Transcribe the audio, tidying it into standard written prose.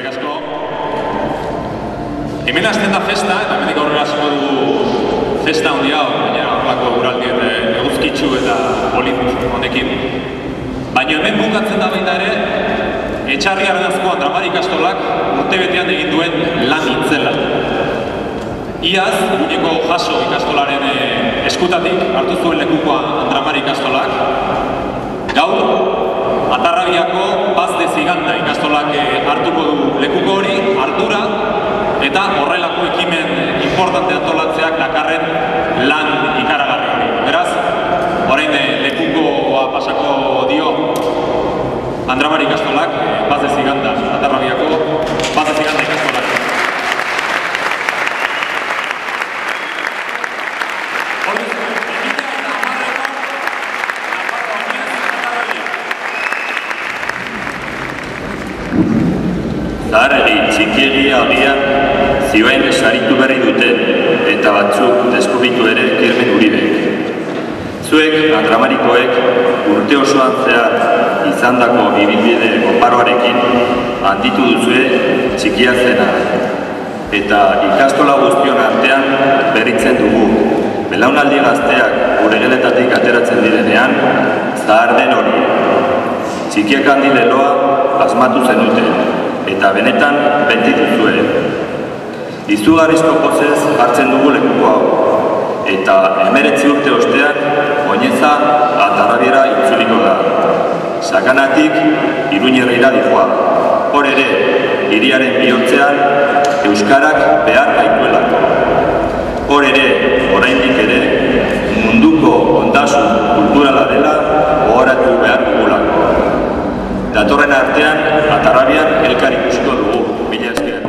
Eskerrik asko. Hemen hasten da festa, eta hemenik aurrera hasiko dugu festa handi hau, gainera horrelako eguraldi eta eguzkitsu eta polit honekin. Baina hemen bukatzen da baita ere, Etxarri Aranazko Andramar ikastolak urtebetean egin duen lan itzela. Iaz, Iruñeko Jaso ikastolaren eskutatik hartu zuen lekukoa Andramar ikastolak. Gaur, Atarrabiako Bazde Ziganda ikastolak hartuko du lekuko hori, ardura, eta horrelako ekimen importante antolatzeak dakarren lan ikaragarri hori. Beraz, orain lekukoa pasako dio Andramar ikastolak, Bazde Ziganda, Atarrabiako Bazde Ziganda ikastolak. Zaharregi txikiegia agian zioen saritu berri dute eta batzuk deskubritu ere Kermen Uribek. Zuek, Andramarikoek, urte osoan zehar izandako ibilbide oparoarekin handitu duzue txikia zena. Eta ikastola guztion artean berritzen dugu. Belaunaldi gazteak gure geletatik ateratzen direnean, zahar den hori. Txikiak handi leloa asmatu zenuten. Eta benetan beti duzue. Izugarrizko pozez hartzen dugu lekuko hau. Eta 19 urte ostean, oineza Atarrabiera itzuliko da. Sakanatik Iruñerrira dijoa. Hor ere, hiriaren bihotzean, euskarak behar gaituelako. Hor ere, oraindik ere, munduko ondasun kulturala dela gogoratu behar dugulako. Datorren artean, Atarrabian elkar ikusiko dugu. Mila esker.